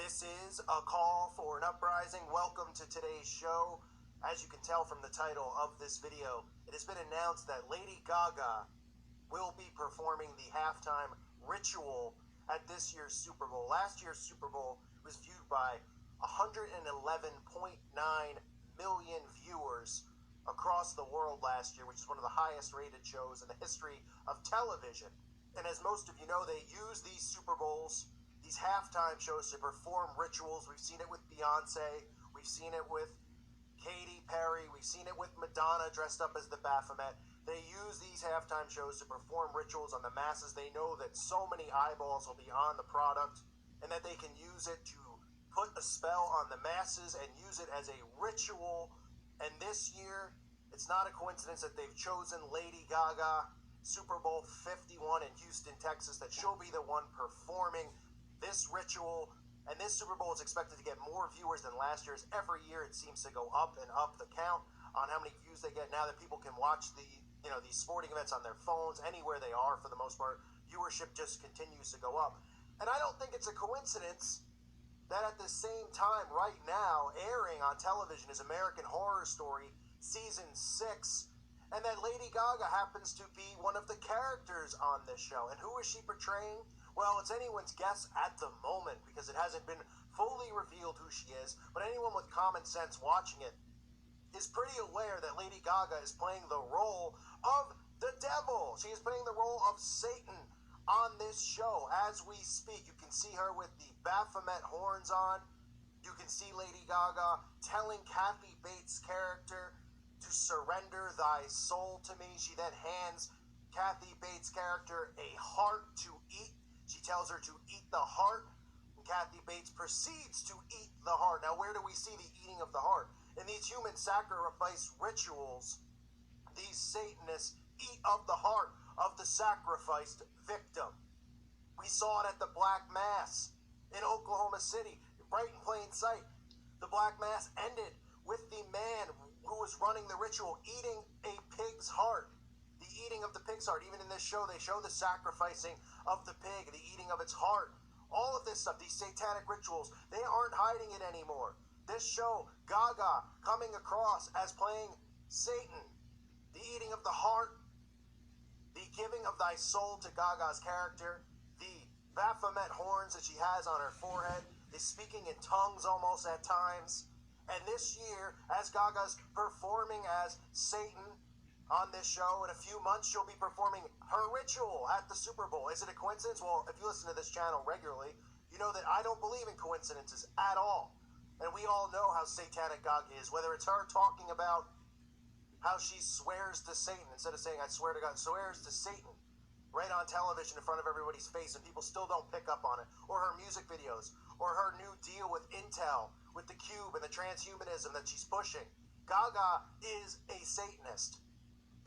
This is a call for an uprising. Welcome to today's show. As you can tell from the title of this video, it has been announced that Lady Gaga will be performing the halftime ritual at this year's Super Bowl. Last year's Super Bowl was viewed by 111.9 million viewers across the world last year, which is one of the highest rated shows in the history of television. And as most of you know, they use these Super Bowls, these halftime shows, to perform rituals. We've seen it with Beyonce. We've seen it with Katy Perry. We've seen it with Madonna dressed up as the Baphomet. They use these halftime shows to perform rituals on the masses. They know that so many eyeballs will be on the product and that they can use it to put a spell on the masses and use it as a ritual. And this year, it's not a coincidence that they've chosen Lady Gaga, Super Bowl 51 in Houston, Texas, that she'll be the one performing this ritual. And this Super Bowl is expected to get more viewers than last year's. Every year it seems to go up and up the count on how many views they get now that people can watch these sporting events on their phones anywhere they are. For the most part, viewership just continues to go up. And I don't think it's a coincidence that at the same time right now airing on television is American Horror Story Season 6, and that Lady Gaga happens to be one of the characters on this show. And who is she portraying? Well, it's anyone's guess at the moment because it hasn't been fully revealed who she is, but anyone with common sense watching it is pretty aware that Lady Gaga is playing the role of the devil. She is playing the role of Satan on this show as we speak. You can see her with the Baphomet horns on. You can see Lady Gaga telling Kathy Bates' character to surrender thy soul to me. She then hands Kathy Bates' character a heart to eat. She tells her to eat the heart, and Kathy Bates proceeds to eat the heart. Now, where do we see the eating of the heart? In these human sacrifice rituals, these Satanists eat of the heart of the sacrificed victim. We saw it at the Black Mass in Oklahoma City, right in plain sight. The Black Mass ended with the man who was running the ritual eating a pig's heart. The eating of the pig's heart. Even in this show, they show the sacrificing of the pig, the eating of its heart. All of this stuff, these satanic rituals, they aren't hiding it anymore. This show, Gaga coming across as playing Satan. The eating of the heart, the giving of thy soul to Gaga's character, the Baphomet horns that she has on her forehead, is speaking in tongues almost at times. And this year, as Gaga's performing as Satan on this show, in a few months she'll be performing her ritual at the Super Bowl. Is it a coincidence? Well, if you listen to this channel regularly, you know that I don't believe in coincidences at all. And we all know how satanic Gaga is, whether it's her talking about how she swears to Satan instead of saying I swear to God, swears to Satan right on television in front of everybody's face, and people still don't pick up on it, or her music videos, or her new deal with Intel, with the Cube and the transhumanism that she's pushing. Gaga is a Satanist.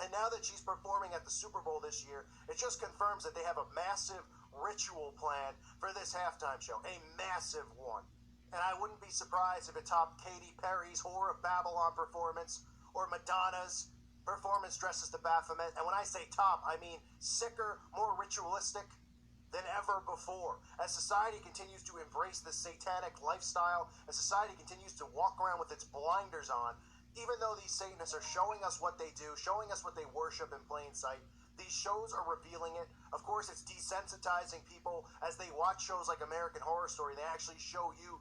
And now that she's performing at the Super Bowl this year, it just confirms that they have a massive ritual plan for this halftime show. A massive one. And I wouldn't be surprised if it topped Katy Perry's Whore of Babylon performance or Madonna's performance dressed as the Baphomet. And when I say top, I mean sicker, more ritualistic than ever before. As society continues to embrace this satanic lifestyle, as society continues to walk around with its blinders on, even though these Satanists are showing us what they do, showing us what they worship in plain sight, these shows are revealing it. Of course, it's desensitizing people as they watch shows like American Horror Story. They actually show you,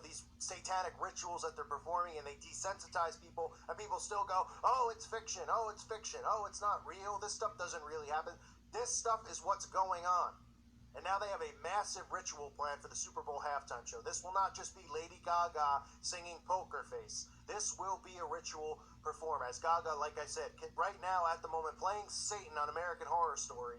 these satanic rituals that they're performing, and they desensitize people, and people still go, oh, it's fiction, oh, it's fiction, oh, it's not real, this stuff doesn't really happen. This stuff is what's going on. And now they have a massive ritual plan for the Super Bowl halftime show. This will not just be Lady Gaga singing Poker Face. This will be a ritual performed as Gaga, like I said, right now at the moment playing Satan on American Horror Story,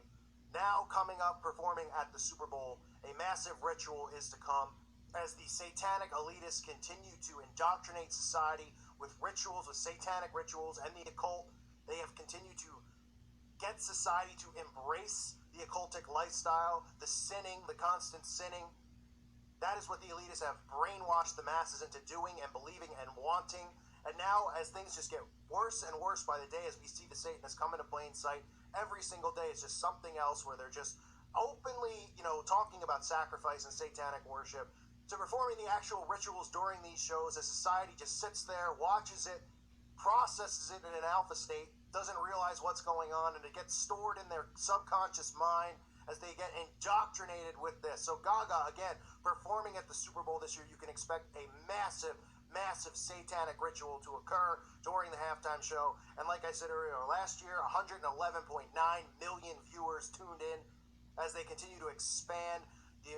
now coming up performing at the Super Bowl. A massive ritual is to come as the satanic elitists continue to indoctrinate society with rituals, with satanic rituals and the occult. They have continued to get society to embrace the occultic lifestyle, the sinning, the constant sinning. That is what the elitists have brainwashed the masses into doing and believing and wanting. And now, as things just get worse and worse by the day, as we see the Satanists come into plain sight, every single day is just something else where they're just openly, talking about sacrifice and satanic worship. to performing the actual rituals during these shows, as society just sits there, watches it, processes it in an alpha state, doesn't realize what's going on, and it gets stored in their subconscious mind as they get indoctrinated with this. So Gaga, again, performing at the Super Bowl this year, you can expect a massive satanic ritual to occur during the halftime show. And like I said earlier, last year, 111.9 million viewers tuned in as they continue to expand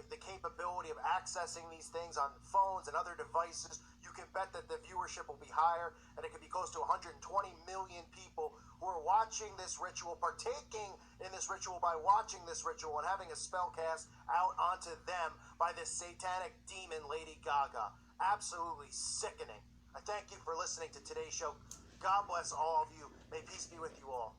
the capability of accessing these things on phones and other devices. You can bet that the viewership will be higher, and it could be close to 120 million people who are watching this ritual, partaking in this ritual by watching this ritual and having a spell cast out onto them by this satanic demon, Lady Gaga. Absolutely sickening. I thank you for listening to today's show. God bless all of you. May peace be with you all.